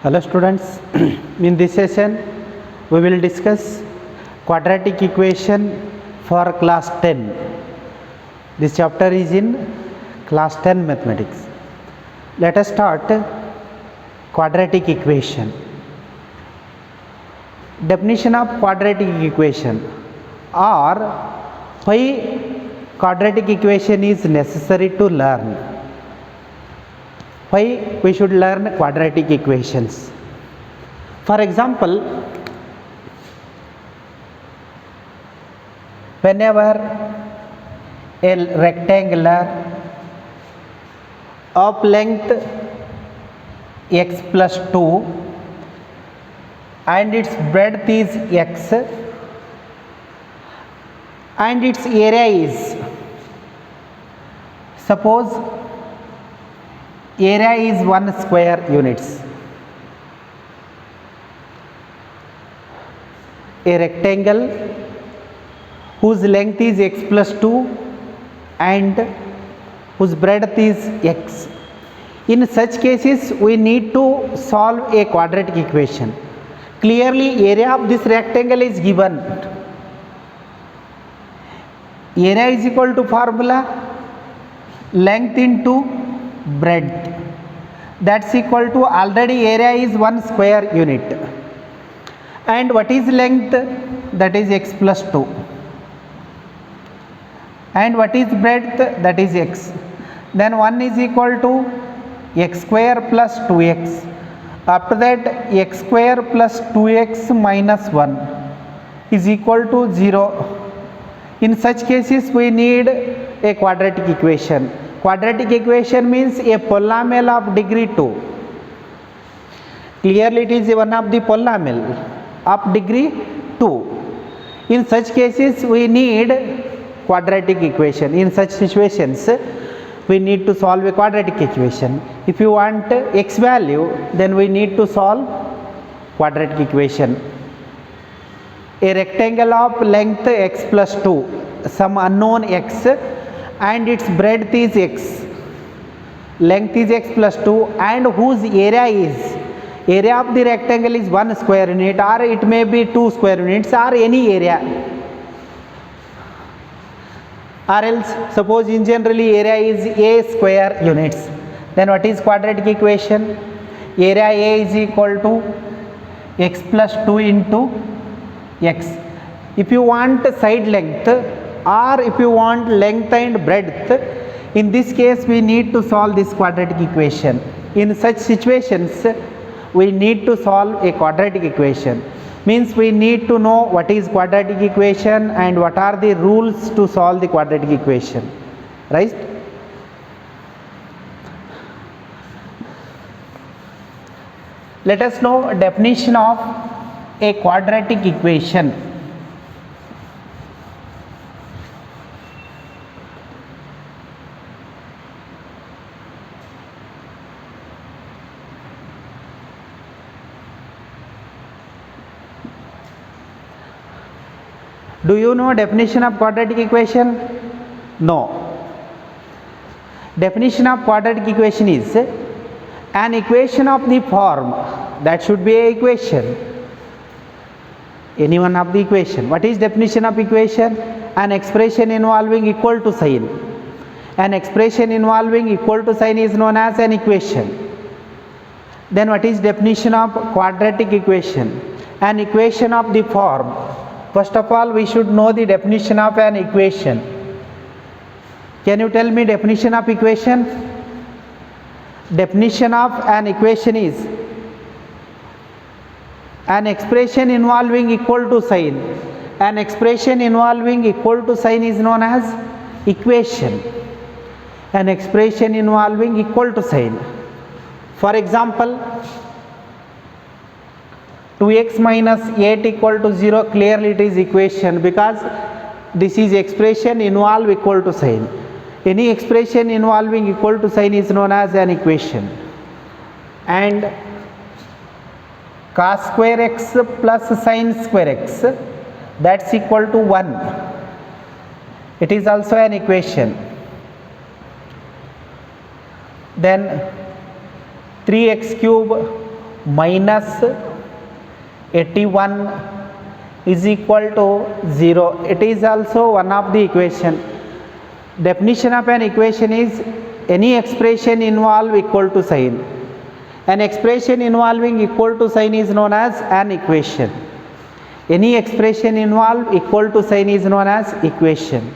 Hello students, in this session we will discuss quadratic equation for class 10. This chapter is in class 10 mathematics. Let us start quadratic equation. Definition of quadratic equation, or why quadratic equation is necessary to learn. Why we should learn quadratic equations? For example, whenever a rectangular of length x plus 2 and its breadth is x and its area is, suppose area is 1 square units. A rectangle whose length is x plus 2 and whose breadth is x. In such cases, we need to solve a quadratic equation. Clearly, area of this rectangle is given. Area is equal to formula length into breadth. That's equal to, already area is 1 square unit. And what is length? That is x plus 2. And what is breadth? That is x. Then 1 is equal to x square plus 2x. After that, x square plus 2x minus 1 is equal to 0. In such cases, we need a quadratic equation. Quadratic equation means a polynomial of degree 2. Clearly, it is one of the polynomial of degree 2. In such cases, we need quadratic equation. In such situations, we need to solve a quadratic equation. If you want x value, then we need to solve quadratic equation. A rectangle of length x plus 2, some unknown x, and its breadth is x, length is x plus 2, and whose area of the rectangle is 1 square unit, or it may be 2 square units, or any area. Or else, suppose in generally area is a square units. Then what is quadratic equation? Area A is equal to x plus 2 into x. If you want side length, or if you want length and breadth, in this case we need to solve this quadratic equation. In such situations, we need to solve a quadratic equation. Means we need to know what is quadratic equation and what are the rules to solve the quadratic equation, right? Let us know definition of a quadratic equation. Do you know definition of quadratic equation? No. Definition of quadratic equation is an equation of the form, that should be a equation, any one of the equation. What is definition of equation? An expression involving equal to sign. An expression involving equal to sign is known as an equation. Then what is definition of quadratic equation? An equation of the form. First of all, we should know the definition of an equation. Can you tell me definition of equation? Definition of an equation is an expression involving equal to sign. An expression involving equal to sign is known as equation. An expression involving equal to sign. For example, 2x minus 8 equal to 0, clearly it is equation, because this is expression involve equal to sign. Any expression involving equal to sign is known as an equation. And cos square x plus sin square x, that's equal to 1. It is also an equation. Then 3x cube minus 81 is equal to 0. It is also one of the equation. Definition of an equation is any expression involve equal to sign. An expression involving equal to sign is known as an equation. Any expression involve equal to sign is known as equation.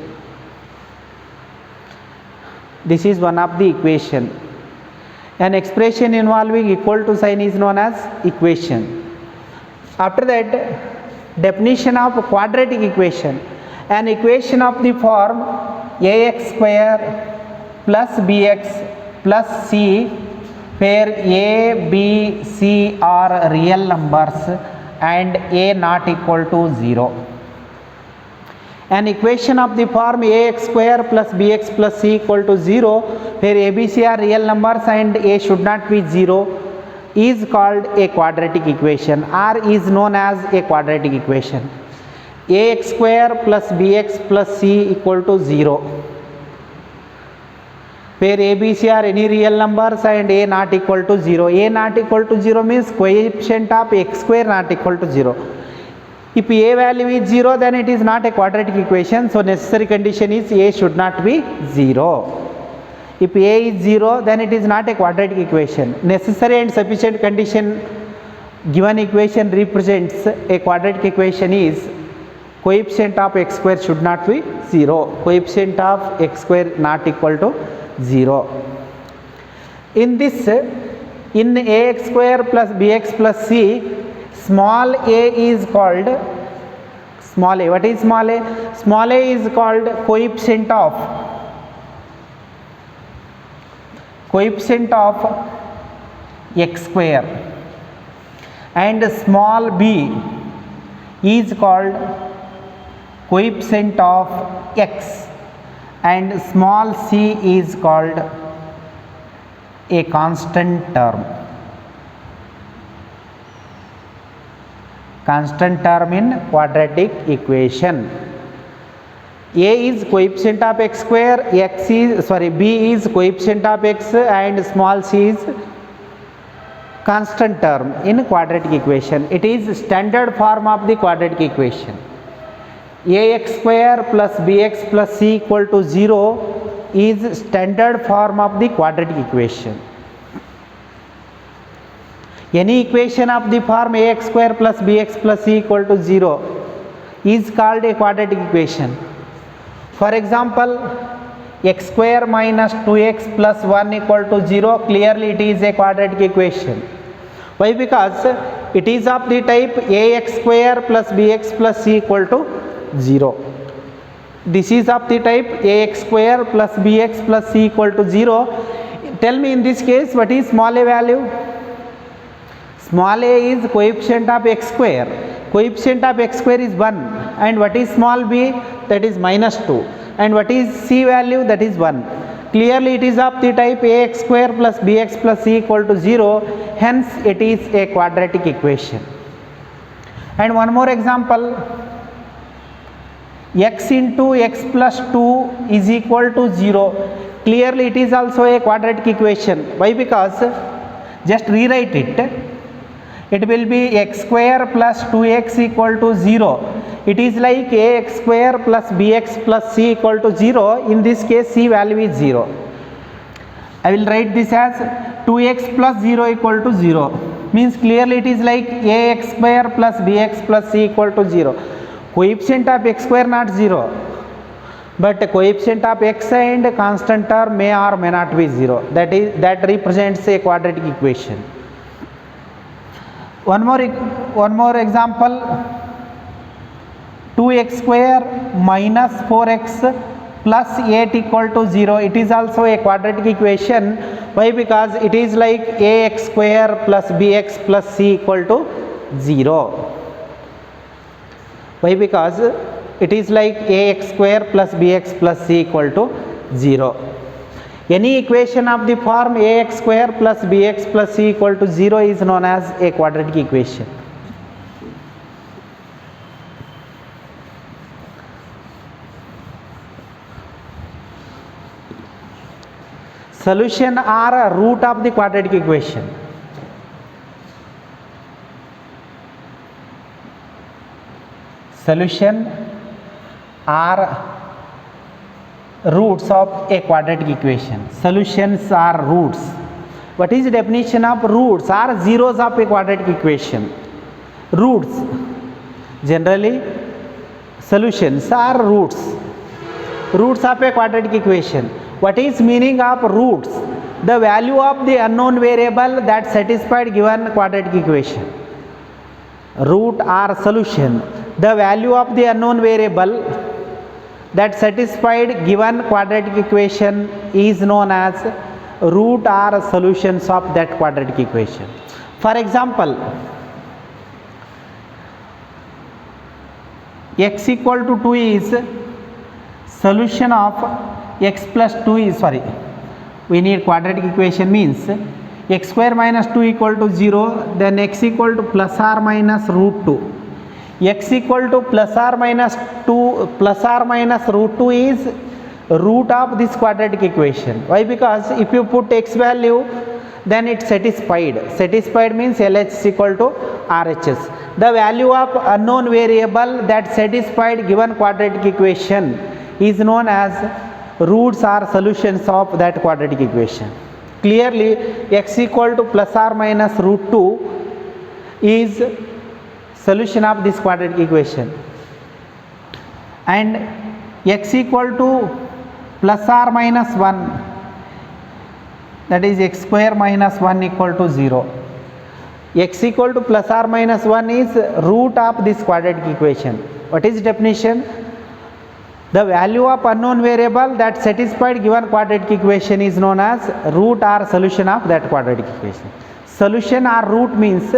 This is one of the equation. An expression involving equal to sign is known as equation. After that, definition of quadratic equation. An equation of the form ax square plus bx plus c, where a, b, c are real numbers and a not equal to 0. An equation of the form ax square plus bx plus c equal to 0, where a, b, c are real numbers and a should not be 0, is called a quadratic equation, or is known as a quadratic equation. Ax square plus bx plus c equal to 0, where a, b, c are any real numbers and a not equal to 0. A not equal to 0 means coefficient of x square not equal to 0. If a value is 0, then it is not a quadratic equation. So necessary condition is a should not be 0. If a is 0, then it is not a quadratic equation. Necessary and sufficient condition given equation represents a quadratic equation is coefficient of x square should not be 0. Coefficient of x square not equal to 0. In this, in ax square plus bx plus c, small a is called small a. What is small a? Small a is called coefficient of x square, and small b is called coefficient of x, and small c is called a constant term. Constant term in quadratic equation. A is coefficient of x square, b is coefficient of x, and small c is constant term in quadratic equation. It is standard form of the quadratic equation. Ax square plus bx plus c equal to 0 is standard form of the quadratic equation. Any equation of the form ax square plus bx plus c equal to 0 is called a quadratic equation. For example, x square minus 2x plus 1 equal to 0, clearly it is a quadratic equation. Why? Because it is of the type ax square plus bx plus c equal to 0. This is of the type ax square plus bx plus c equal to 0. Tell me, in this case, what is small a value? Small a is coefficient of x square. Coefficient of x square is 1. And what is small b? That is minus 2. And what is c value? That is 1. Clearly it is of the type ax square plus bx plus c equal to 0. Hence it is a quadratic equation. And one more example. X into x plus 2 is equal to 0. Clearly it is also a quadratic equation. Why? Because just rewrite it. It will be x square plus 2x equal to 0. It is like ax square plus bx plus c equal to 0. In this case, c value is 0. I will write this as 2x plus 0 equal to 0. Means clearly it is like ax square plus bx plus c equal to 0. Coefficient of x square not 0. But coefficient of x and constant term may or may not be 0. That represents a quadratic equation. One more example. 2x square minus 4x plus 8 equal to 0. It is also a quadratic equation. Why? Because it is like ax square plus bx plus c equal to 0. Why? Because it is like ax square plus bx plus c equal to 0. Any equation of the form ax square plus bx plus c equal to 0 is known as a quadratic equation. Solution or root of the quadratic equation. solution are roots of a quadratic equation. Solutions are roots. What is the definition of roots? Are zeros of a quadratic equation. Roots, generally solutions are roots of a quadratic equation. What is meaning of roots? The value of the unknown variable that satisfied given quadratic equation. Root or solution, the value of the unknown variable that satisfied given quadratic equation is known as root or solutions of that quadratic equation. For example, x equal to 2 is solution of x plus 2 is, we need quadratic equation means x square minus 2 equal to 0, then x equal to plus or minus root 2. X equal to plus or minus root 2 is root of this quadratic equation. Why? Because if you put x value, then it's satisfied. Satisfied means LHS is equal to RHS. The value of unknown variable that satisfied given quadratic equation is known as roots or solutions of that quadratic equation. Clearly, x equal to plus or minus root 2 is solution of this quadratic equation, and x equal to plus or minus 1, that is x square minus 1 equal to 0. X equal to plus or minus 1 is root of this quadratic equation. What is the definition? The value of unknown variable that satisfied given quadratic equation is known as root or solution of that quadratic equation. Solution or root means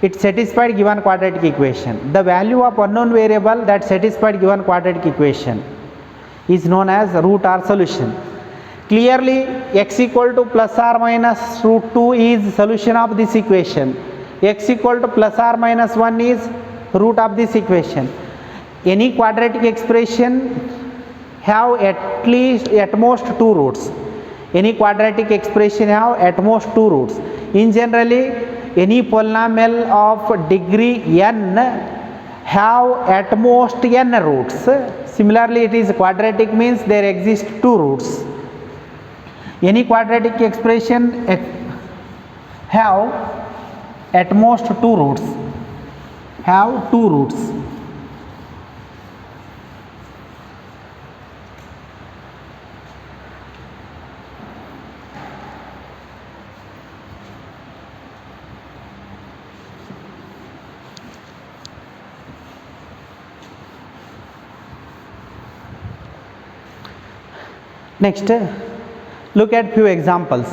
it satisfied given quadratic equation. The value of unknown variable that satisfied given quadratic equation is known as root or solution. Clearly, x equal to plus or minus root 2 is solution of this equation. X equal to plus or minus 1 is root of this equation. Any quadratic expression have at most 2 roots. Any quadratic expression have at most 2 roots. In generally, any polynomial of degree n have at most n roots. Similarly, it is quadratic means there exist 2 roots. Any quadratic expression have at most 2 roots. Have 2 roots. Next, look at few examples.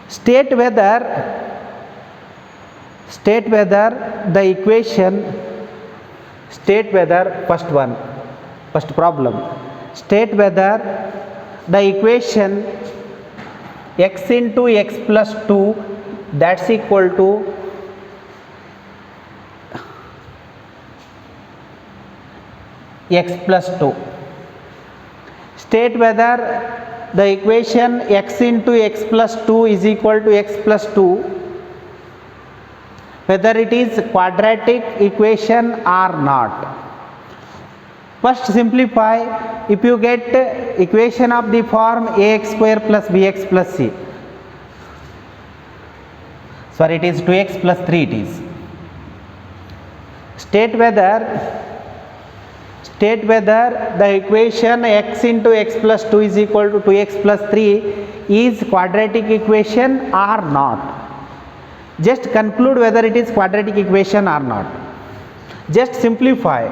State whether the equation, first problem, state whether the equation x into x plus 2 that's equal to x plus 2. State whether the equation x into x plus 2 is equal to x plus 2, whether it is quadratic equation or not. First simplify. If you get equation of the form ax square plus bx plus c, it is 2x plus 3 it is. State whether the equation x into x plus 2 is equal to 2x plus 3 is quadratic equation or not. Just conclude whether it is quadratic equation or not. Just simplify.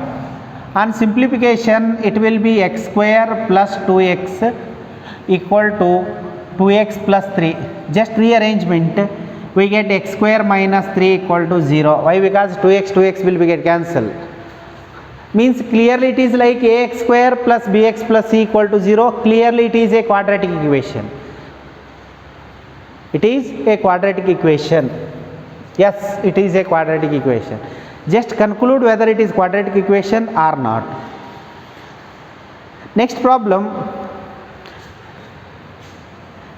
On simplification, it will be x square plus 2x equal to 2x plus 3. Just rearrangement, we get x square minus 3 equal to 0. Why? Because 2x will be get cancelled. Means clearly it is like ax square plus bx plus c equal to 0. Clearly it is a quadratic equation. It is a quadratic equation. Yes, it is a quadratic equation. Just conclude whether it is quadratic equation or not. Next problem.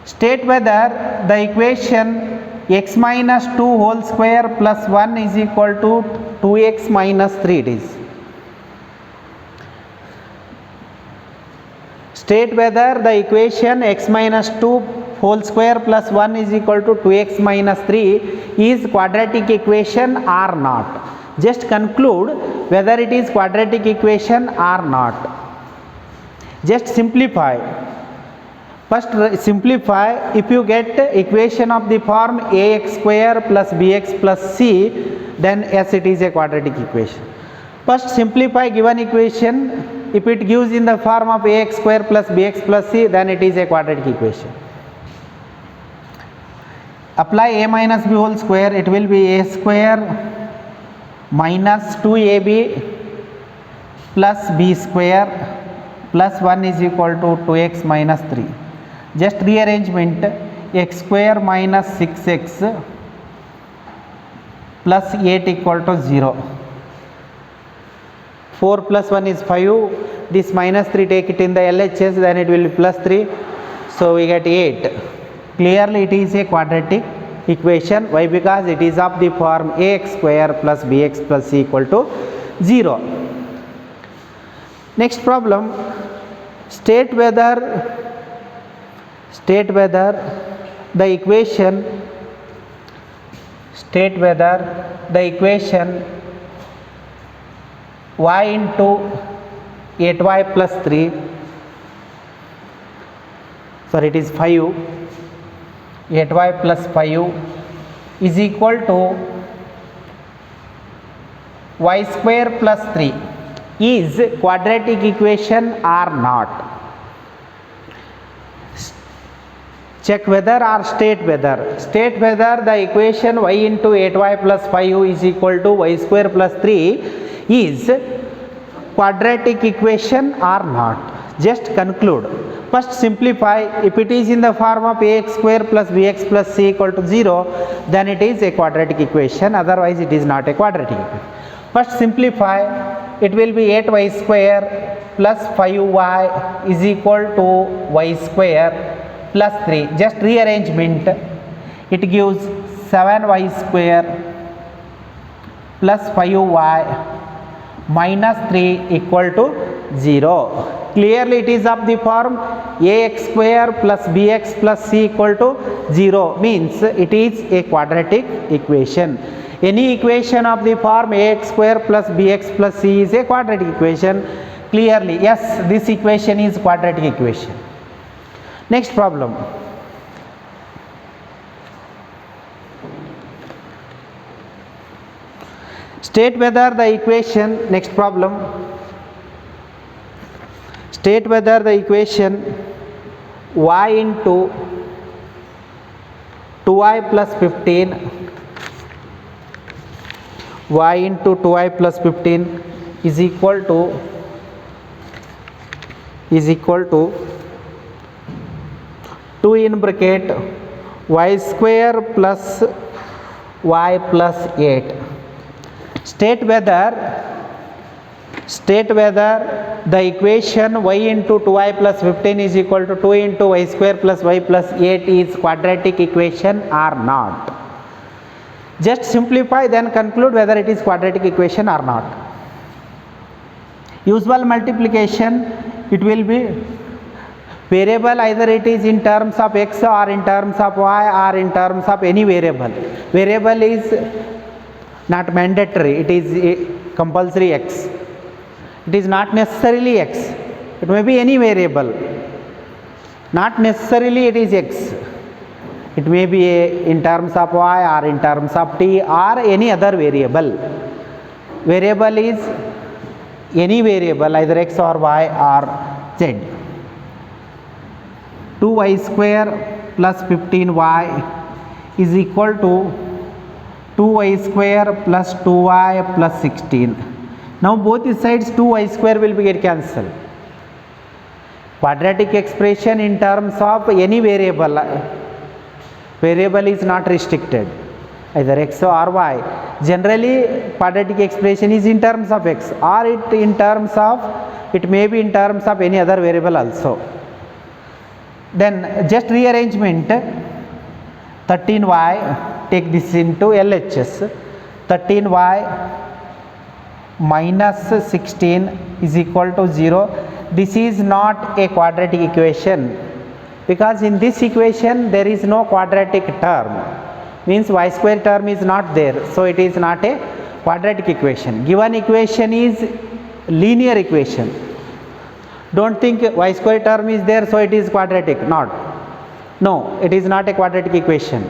State whether the equation x minus 2 whole square plus 1 is equal to 2x minus 3 it is. State whether the equation x minus 2 whole square plus 1 is equal to 2x minus 3 is quadratic equation or not. Just conclude whether it is quadratic equation or not. Just simplify. First simplify. If you get equation of the form ax square plus bx plus c, then yes, it is a quadratic equation. First simplify given equation. If it gives in the form of ax square plus bx plus c, then it is a quadratic equation. Apply a minus b whole square, it will be a square minus 2ab plus b square plus 1 is equal to 2x minus 3. Just rearrangement, x square minus 6x plus 8 equal to 0. 4 plus 1 is 5. This minus 3 take it in the LHS, then it will be plus 3. So we get 8. Clearly it is a quadratic equation. Why? Because it is of the form ax square plus bx plus c equal to 0. Next problem, state whether the equation y into 8y plus 3, sorry, it is 5, 8y plus 5 is equal to y square plus 3 is quadratic equation or not. Check whether or state whether. State whether the equation y into 8y plus 5 is equal to y square plus 3 is quadratic equation or not. Just conclude. First simplify. If it is in the form of ax square plus bx plus c equal to 0, then it is a quadratic equation, otherwise it is not a quadratic equation. First simplify. It will be 8y square plus 5y is equal to y square plus 3. Just rearrangement. It gives 7y square plus 5y minus 3 equal to 0. Clearly it is of the form ax square plus bx plus c equal to 0, means it is a quadratic equation. Any equation of the form ax square plus bx plus c is a quadratic equation. Clearly, yes, this equation is quadratic equation. Next problem. State whether the equation, next problem, state whether the equation y into 2y plus 15 y into 2y plus 15 is equal to 2 in bracket y square plus y plus 8. State whether the equation y into 2y plus 15 is equal to 2 into y square plus y plus 8 is quadratic equation or not. Just simplify, then conclude whether it is quadratic equation or not. Usual multiplication, it will be variable, either it is in terms of x or in terms of y or in terms of any variable. Variable is not mandatory, it is compulsory x. It is not necessarily x, it may be any variable, not necessarily it is x. It may be in terms of y or in terms of t or any other variable. Variable is any variable, either x or y or z. 2y square plus 15y is equal to 2y square plus 2y plus 16. Now both the sides 2y square will be get cancelled. Quadratic expression in terms of any variable. Variable is not restricted, either x or y. Generally quadratic expression is in terms of x, or it may be in terms of any other variable also. Then just rearrangement, 13y take this into LHS. 13y minus 16 is equal to 0. This is not a quadratic equation, because in this equation there is no quadratic term, means y square term is not there, so it is not a quadratic equation. Given equation is linear equation. Don't think y square term is there, so it is quadratic. No, it is not a quadratic equation.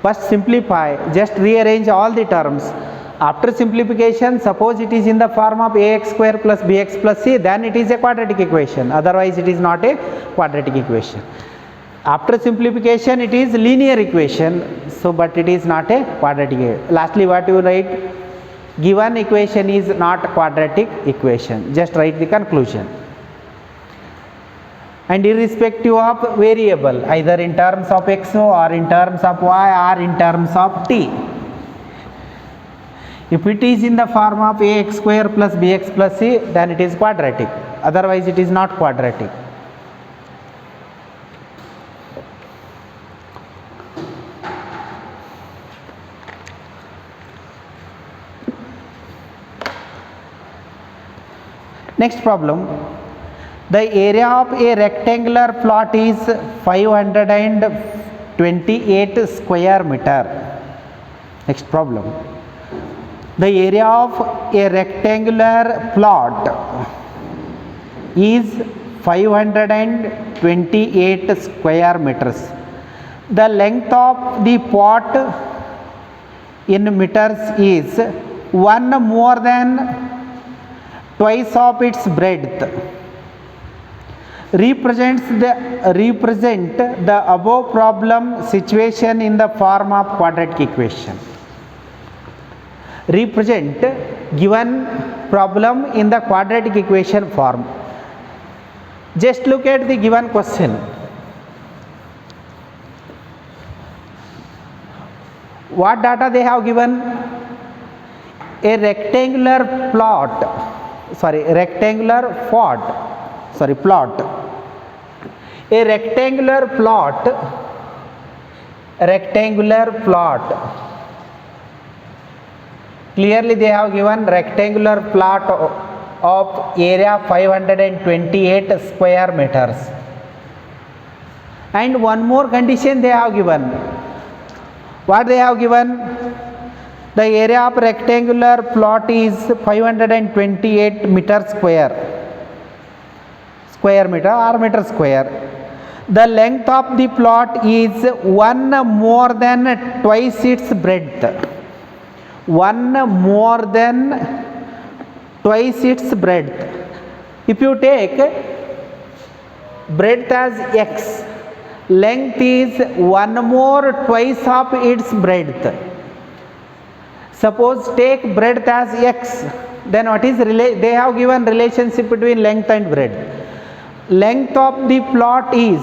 First simplify, just rearrange all the terms. After simplification, suppose it is in the form of ax square plus bx plus c, then it is a quadratic equation. Otherwise it is not a quadratic equation. After simplification it is linear equation, so but it is not a quadratic equation. Lastly, what you write? Given equation is not quadratic equation. Just write the conclusion. And irrespective of variable, either in terms of x or in terms of y or in terms of t. If it is in the form of ax square plus bx plus c, then it is quadratic. Otherwise it is not quadratic. Next problem. The area of a rectangular plot is 528 square meter. Next problem. The area of a rectangular plot is 528 square meters. The length of the plot in meters is 1 more than twice of its breadth. Represent the above problem situation in the form of quadratic equation. Represent given problem in the quadratic equation form. Just look at the given question. What data they have given? A rectangular plot. A rectangular plot. Clearly they have given rectangular plot of area 528 square meters. And one more condition they have given. What they have given? The area of rectangular plot is 528 meter square meter or meter square. The length of the plot is 1 more than twice its breadth. 1 more than twice its breadth. If you take breadth as x, length is 1 more twice of its breadth. Suppose take breadth as x, then what is they have given relationship between length and breadth. Length of the plot is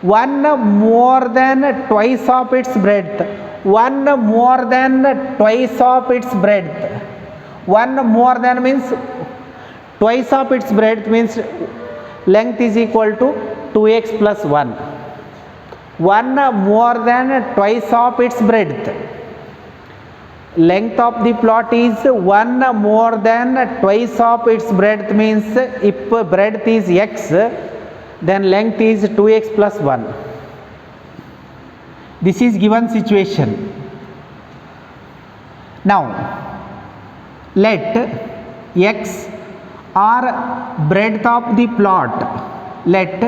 1 more than twice of its breadth. 1 more than twice of its breadth. 1 more than means twice of its breadth, means length is equal to 2x plus 1. 1 more than twice of its breadth. Length of the plot is 1 more than twice of its breadth, means if breadth is x, then length is 2x plus 1. This is given situation. Now let x or breadth of the plot, let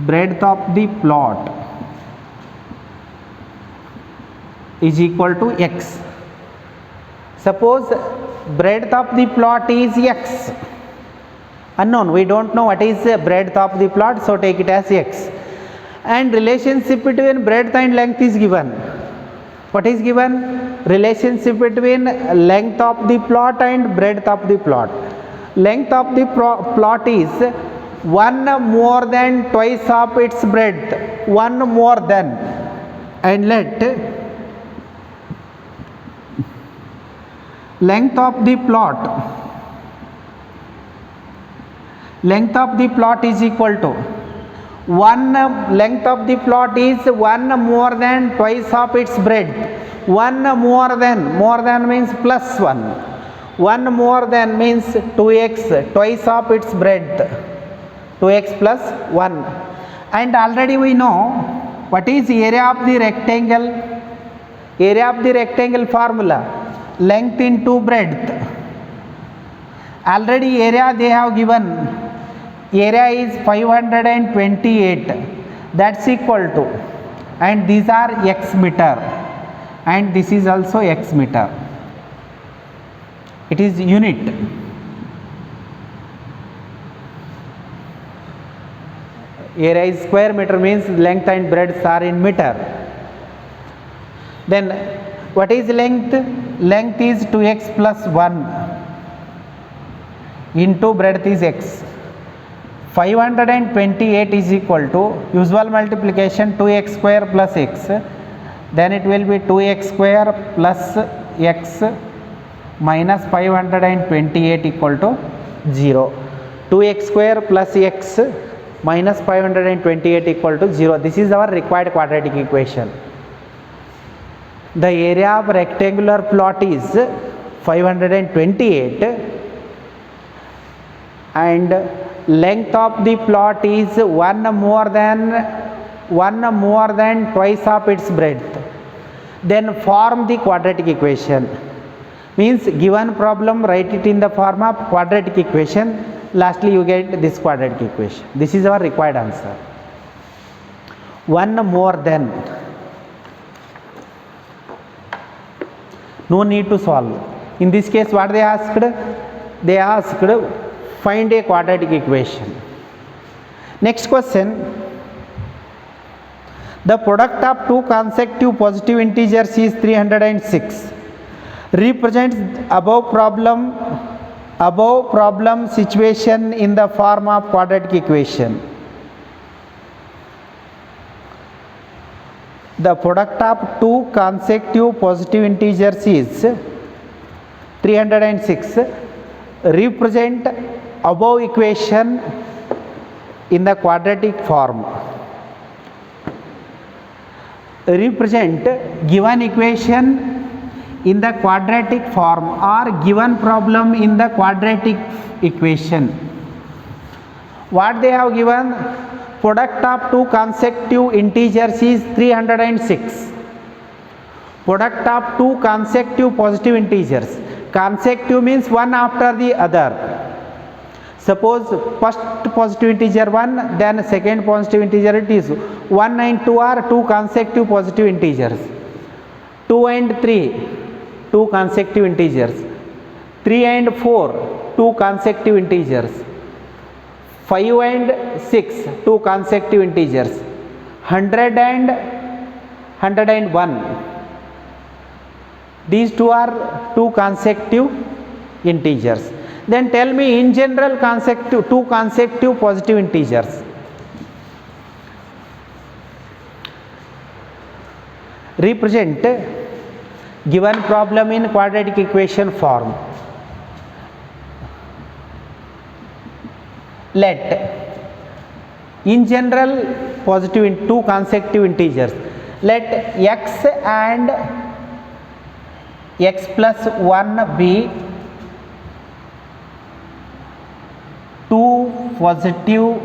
breadth of the plot is equal to x. Suppose breadth of the plot is x, unknown, we don't know what is the breadth of the plot, so take it as x. And relationship between breadth and length is given. What is given? Relationship between length of the plot and breadth of the plot. Length of the plot is 1 more than twice of its breadth. 1 more than, and let length of the plot is equal to one length of the plot is 1 more than twice of its breadth. 1 more than means plus 1. 1 more than means 2x, twice of its breadth, 2x plus 1. And already we know what is area of the rectangle. Area of the rectangle formula, length into breadth. Already area they have given, area is 528, that's equal to, and these are x meter and this is also x meter. It is unit. Area is square meter means length and breadth are in meter. Then what is length? Length is 2x plus 1 into breadth is x. 528 is equal to usual multiplication 2x square plus x, then it will be 2x square plus x minus 528 equal to 0. 2x square plus x minus 528 equal to 0. This is our required quadratic equation. The area of rectangular plot is 528 and length of the plot is 1 more than twice of its breadth. Then form the quadratic equation. Means given problem, write it in the form of quadratic equation. Lastly you get this quadratic equation. This is our required answer. 1 more than. No need to solve. In this case what they asked? They asked find a quadratic equation. Next question. The product of two consecutive positive integers is 306. Represents above problem situation in the form of quadratic equation. The product of two consecutive positive integers is 306. Represent above equation in the quadratic form. Represent given equation in the quadratic form or given problem in the quadratic equation. What they have given? Product of two consecutive integers is 306. Product of two consecutive positive integers. Consecutive means one after the other. Suppose first positive integer 1, then second positive integer it is 1 and 2 are two consecutive positive integers. 2 and 3, two consecutive integers. 3 and 4, two consecutive integers. 5 and 6, two consecutive integers. 100 and 101. These two are two consecutive integers. Then tell me in general two consecutive positive integers. Represent given problem in quadratic equation form. Let in general positive in two consecutive integers. Let x and x plus 1 be two positive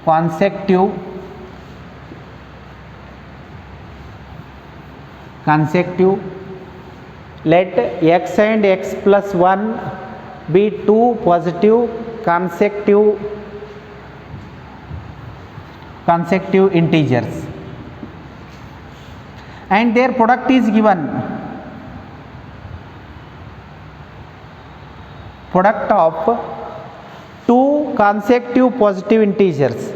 consecutive let x and x plus 1 be two positive consecutive integers and their product is given. Product of two consecutive positive integers.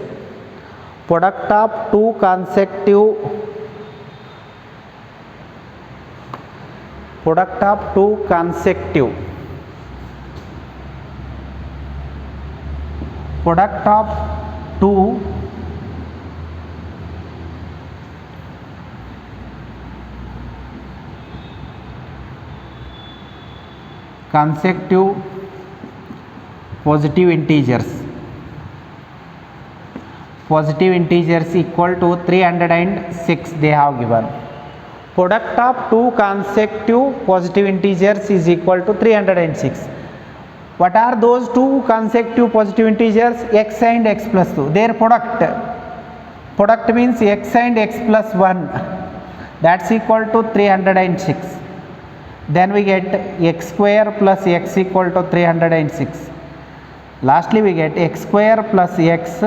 Product of two consecutive consecutive positive integers. positive integers equal to 306 they have given. Product of two consecutive positive integers is equal to 306. What are those two consecutive positive integers? X and x plus 2. Their product means x and x plus 1, that's equal to 306. Then we get x square plus x equal to 306. Lastly we get x square plus x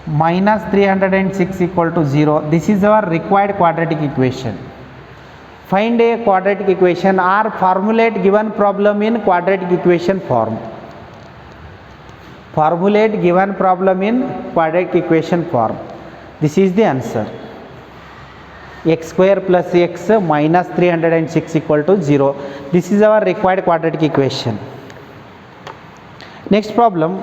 minus 306 equal to 0. This is our required quadratic equation. Find a quadratic equation or formulate given problem in quadratic equation form. Formulate given problem in quadratic equation form. This is the answer. X square plus x minus 306 equal to 0. This is our required quadratic equation. Next problem.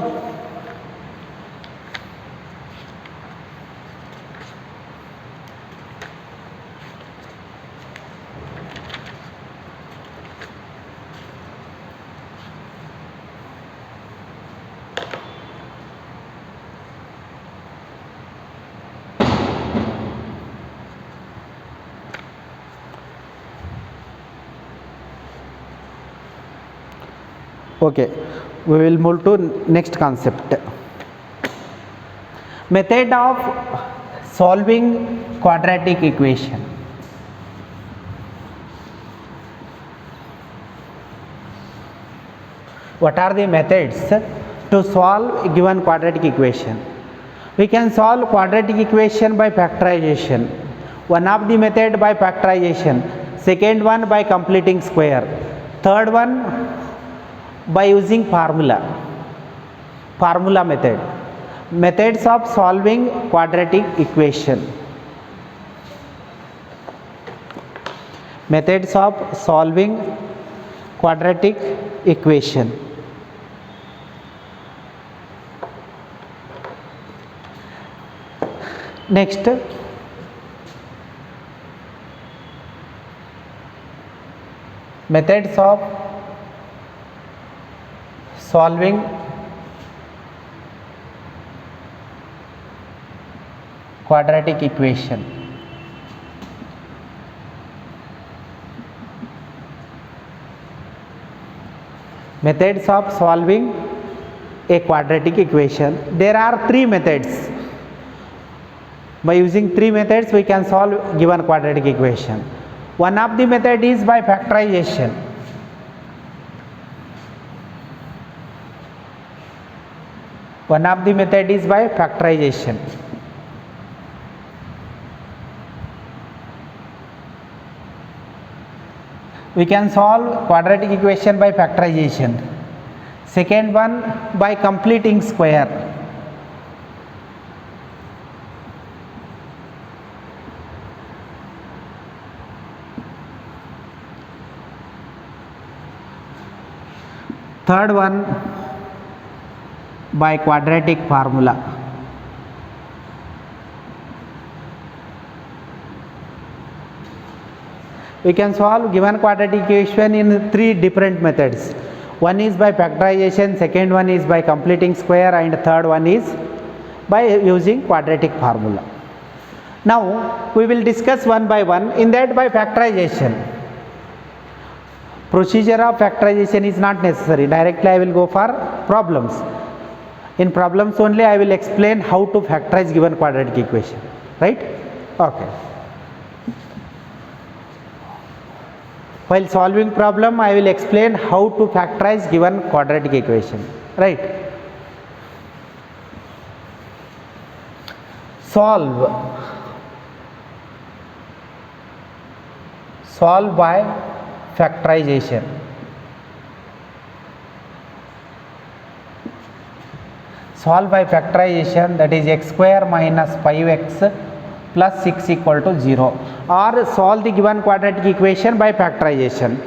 Okay, we will move to next concept. Method of solving quadratic equation. What are the methods to solve a given quadratic equation? We can solve quadratic equation by factorization. One of the method by factorization, second one by completing square, third one by using formula method. Methods of solving quadratic equation. Methods of solving quadratic equation. Next, methods of solving quadratic equation. Methods of solving a quadratic equation. There are three methods. By using three methods we can solve given quadratic equation. One of the method is by factorization. One of the method is by factorization. We can solve quadratic equation by factorization. Second one by completing square. Third one by quadratic formula. We can solve given quadratic equation in three different methods. One is by factorization, second one is by completing square, and third one is by using quadratic formula. Now we will discuss one by one. In that, by factorization, procedure of factorization is not necessary. Directly I will go for problems. In problems only I will explain how to factorize given quadratic equation, right? Okay. While solving problem I will explain how to factorize given quadratic equation, right? Solve by factorization. Solve by factorization, that is x square minus 5x plus 6 equal to 0, or solve the given quadratic equation by factorization.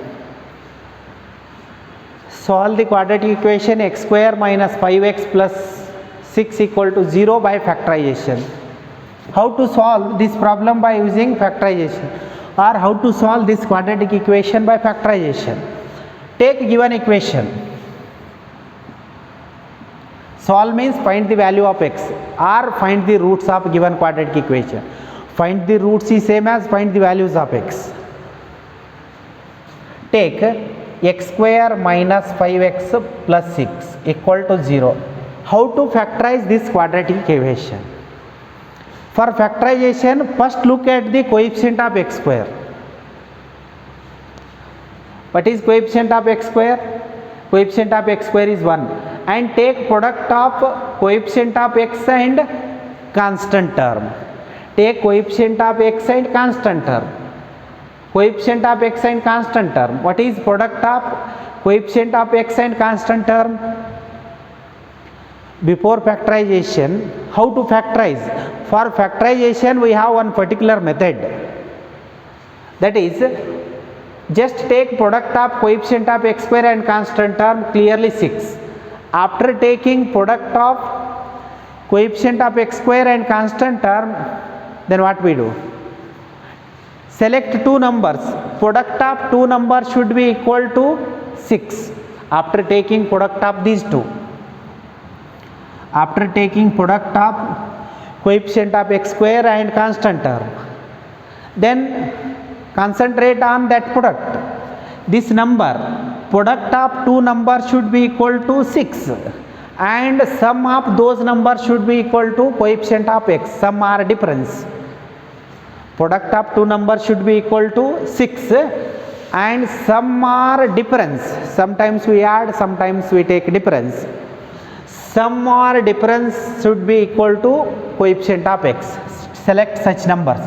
Solve the quadratic equation x square minus 5x plus 6 equal to 0 by factorization. How to solve this problem by using factorization, or how to solve this quadratic equation by factorization? Take given equation. Solve means find the value of x or find the roots of given quadratic equation. Find the roots is same as find the values of x. Take x square minus 5x plus 6 equal to 0. How to factorize this quadratic equation? For factorization, first look at the coefficient of x square. What is coefficient of x square? Coefficient of x square is 1, and take product of coefficient of x and constant term. Take coefficient of x and constant term. Coefficient of x and constant term. What is product of coefficient of x and constant term? Before factorization, how to factorize? For factorization, we have one particular method. That is, just take product of coefficient of x square and constant term, clearly 6. After taking product of coefficient of x square and constant term, then what we do? Select two numbers. Product of two numbers should be equal to 6. After taking product of these two. After taking product of coefficient of x square and constant term, then concentrate on that product. This number, product of two numbers should be equal to 6, and sum of those numbers should be equal to coefficient of x. Sum or difference. Product of two numbers should be equal to 6, and sum or difference. Sometimes we add, sometimes we take difference. Sum or difference should be equal to coefficient of x. Select such numbers.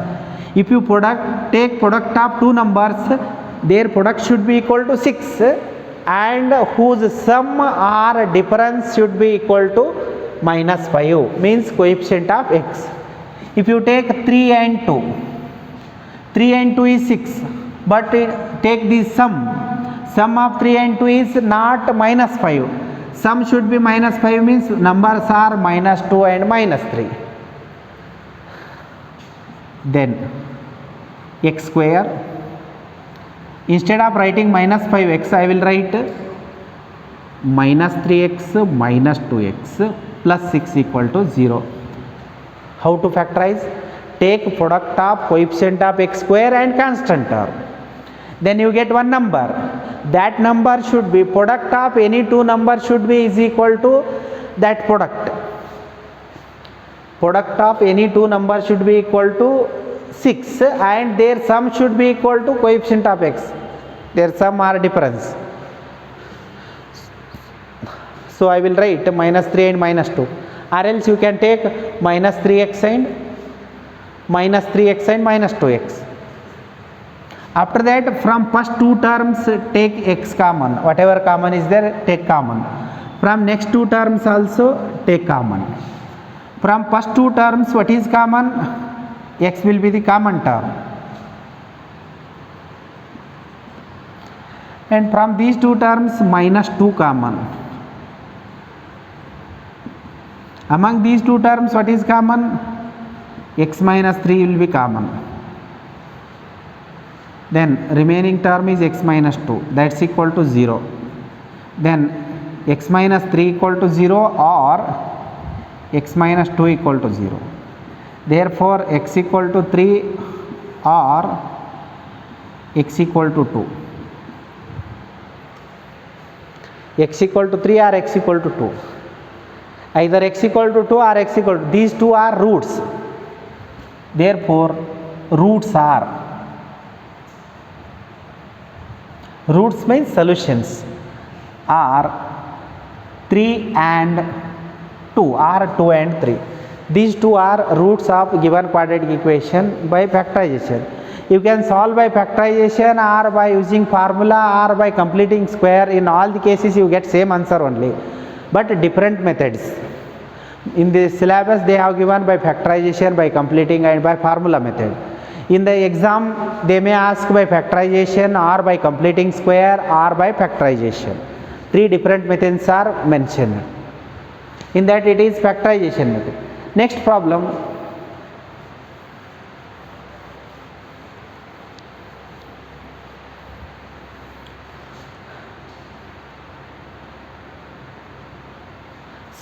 If you take product of two numbers, their product should be equal to 6, and whose sum or difference should be equal to minus 5, means coefficient of x. If you take 3 and 2, 3 and 2 is 6, but take the sum of 3 and 2 is not minus 5. Sum should be minus 5, means numbers are minus 2 and minus 3. Then x square, instead of writing minus 5x, I will write minus 3x minus 2x plus 6 equal to 0. How to factorize? Take product of coefficient of x square and constant term. Then you get one number. That number should be, product of any two numbers should be is equal to that product. Product of any two numbers should be equal to 6, and their sum should be equal to coefficient of x. Their sum or difference. So I will write minus 3 and minus 2. Or else you can take minus 3x and minus 3x and minus 2x. After that, from first two terms, take x common. Whatever common is there, take common. From next two terms also, take common. From first two terms, what is common? X will be the common term. And from these two terms, minus 2 common. Among these two terms, what is common? X minus 3 will be common. Then remaining term is x minus 2, that's equal to 0. Then x minus 3 equal to 0 or x minus 2 equal to 0. Therefore, x equal to 3 or x equal to 2. X equal to 3 or x equal to 2. Either x equal to 2 or x equal to, these two are roots. Therefore, roots means solutions are 3 and 2 or 2 and 3. These two are roots of given quadratic equation by factorization. You can solve by factorization or by using formula or by completing square. In all the cases you get same answer only, but different methods. In the syllabus they have given by factorization, by completing, and by formula method. In the exam they may ask by factorization or by completing square or by factorization. 3 different methods are mentioned. In that it is factorization method. Next problem.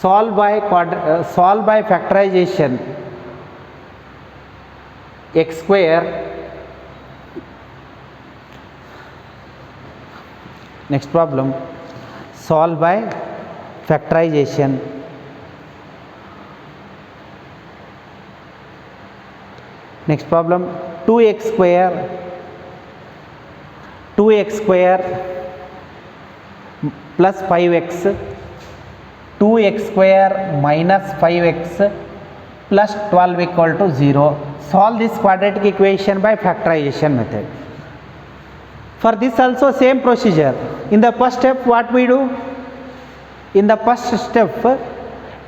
solve by factorization x square. Next problem, solve by factorization next problem 2x square plus 5x 2x square minus 5x plus 12 equal to 0. Solve this quadratic equation by factorization method. For this also same procedure. In the first step, what we do? In the first step,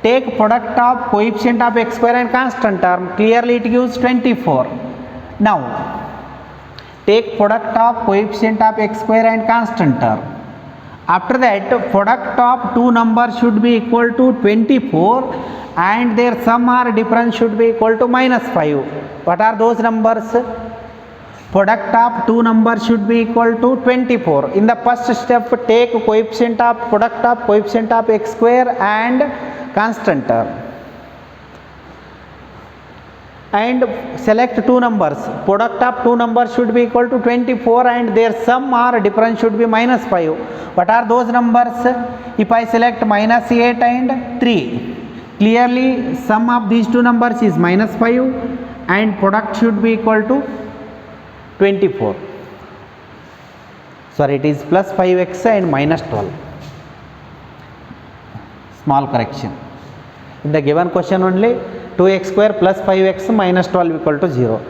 take product of coefficient of x square and constant term. Clearly it gives 24. Now take product of coefficient of x square and constant term. After that, product of two numbers should be equal to 24 and their sum or difference should be equal to minus 5. What are those numbers? Product of two numbers should be equal to 24. In the first step, take coefficient of product of coefficient of x square and constant term and select two numbers. Product of two numbers should be equal to 24 and their sum or difference should be minus 5. What are those numbers? If I select minus 8 and 3, clearly sum of these two numbers is minus 5 and product should be equal to 24. Sorry, it is plus 5x and minus 12. Small correction. In the given question only 2x square plus 5x minus 12 equal to 0.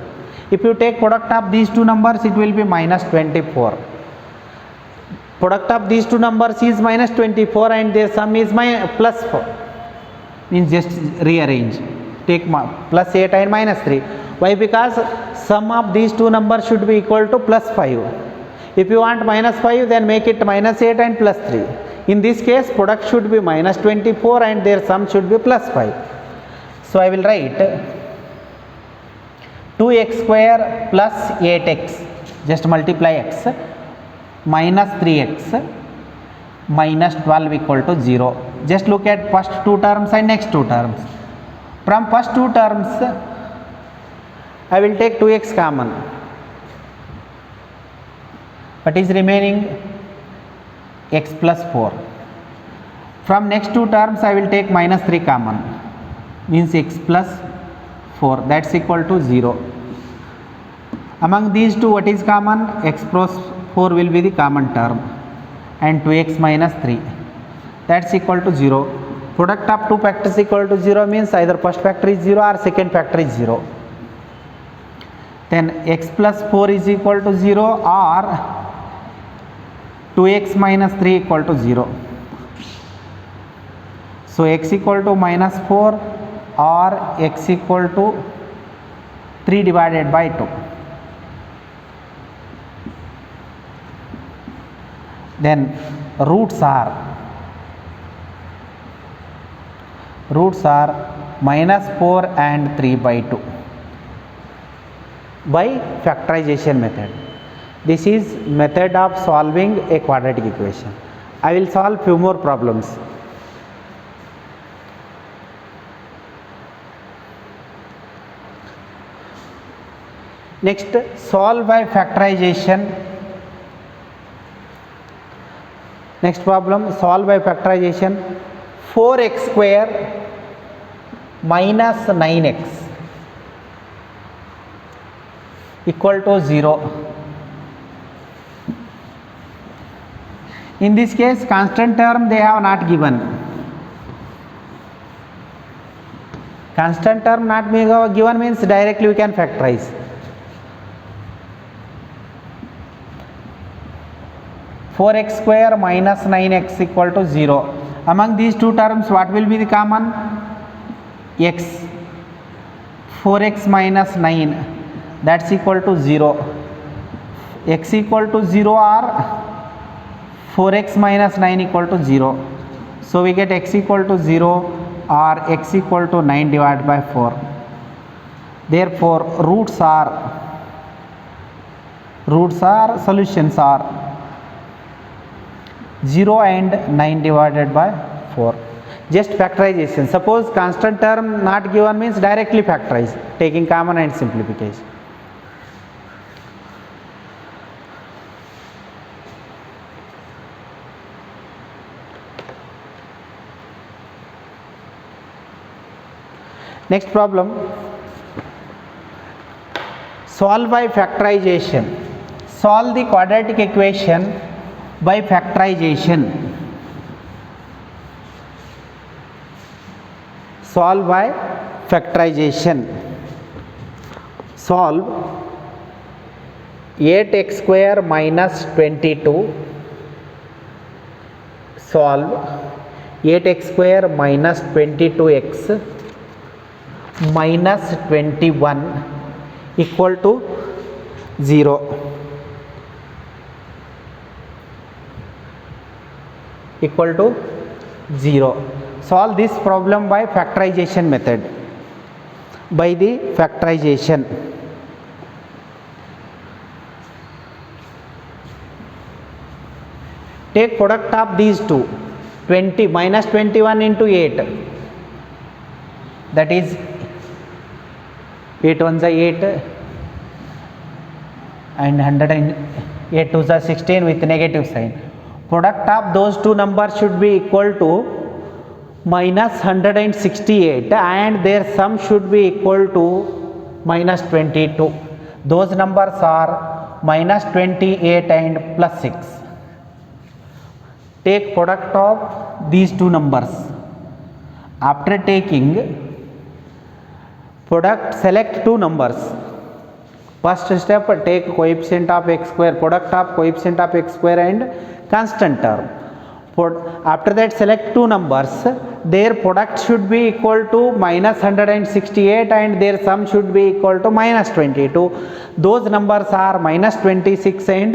If you take product of these two numbers, it will be minus 24. Product of these two numbers is minus 24 and their sum is plus 4. Means just rearrange. Take plus 8 and minus 3. Why? Because sum of these two numbers should be equal to plus 5. If you want minus 5, then make it minus 8 and plus 3. In this case, product should be minus 24 and their sum should be plus 5. So I will write 2x square plus 8x, just multiply x, minus 3x minus 12 equal to 0. Just look at first two terms and next two terms. From first two terms, I will take 2x common. What is remaining? X plus 4. From next two terms, I will take minus 3 common. Means x plus 4. That's equal to 0. Among these two, what is common? X plus 4 will be the common term. And 2x minus 3. That's equal to 0. Product of two factors equal to 0 means either first factor is 0 or second factor is 0. Then x plus 4 is equal to 0 or 2x minus 3 equal to 0. So x equal to minus 4 or x equal to 3 divided by 2. Then roots are minus 4 and 3 by 2 by factorization method. This is method of solving a quadratic equation. I will solve few more problems. Next, solve by factorization. Next problem, solve by factorization. 4x square minus 9x equal to 0. In this case, constant term they have not given. Constant term not given means directly we can factorize. Four x square minus 9x equal to 0. Among these two terms, what will be the common? X. 4x minus 9, that's equal to 0. X equal to 0 or 4x minus 9 equal to 0. So we get x equal to 0 or x equal to 9 divided by 4. Therefore solutions are 0 and 9 divided by 4. just factorization. Suppose constant term not given means directly factorize, taking common and simplification. Next problem, solve by factorization. Solve the quadratic equation by factorization. Solve by factorization. Solve 8x square minus 22. Solve 8x square minus 22x minus 21 equal to 0. Equal to 0. Solve this problem by factorization method. By the factorization. Take product of these two. 20 minus 21 into 8. That is 8 ones are 8 and 100 and 8 twos are 16 with negative sign. Product of those two numbers should be equal to minus 168 and their sum should be equal to minus 22. Those numbers are minus 28 and plus 6. Take product of these two numbers. After taking product, select two numbers. First step, take coefficient of x square, product of coefficient of x square and constant term. After that, select two numbers. Their product should be equal to minus 168 and their sum should be equal to minus 22. Those numbers are minus 26 and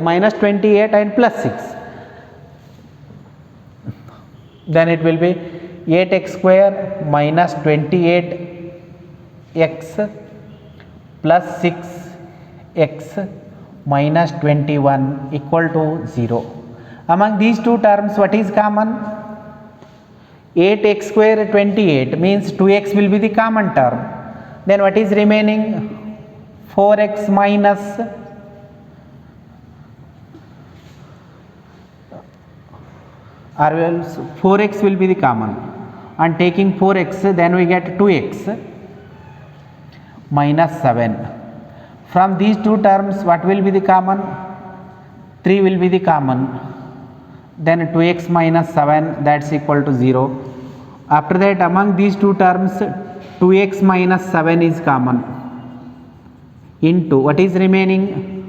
minus 28 and plus 6. Then it will be 8x square minus 28x plus 6x minus 21 equal to 0. Among these two terms, what is common? 8x square 28 means 2x will be the common term. Then what is remaining? 4x minus 4x will be the common. And taking 4x, then we get 2x minus 7. From these two terms, what will be the common? 3 will be the common. Then 2x minus 7, that's equal to 0. After that, among these two terms, 2x minus 7 is common. Into what is remaining?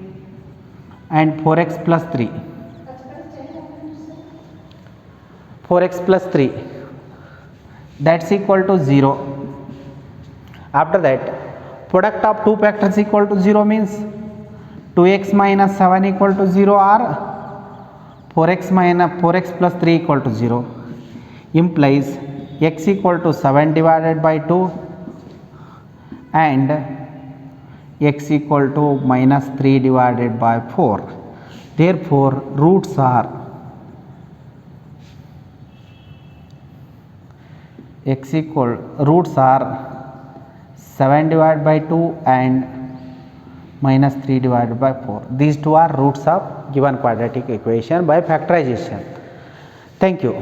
And 4x plus 3. 4x plus 3, that's equal to 0. After that, product of two factors equal to 0 means 2x minus 7 equal to 0 or 4x plus 3 equal to 0. Implies x equal to 7 divided by 2 and x equal to minus 3 divided by 4. Therefore, roots are roots are 7 divided by 2 and minus 3 divided by 4. These two are roots of given quadratic equation by factorization. Thank you.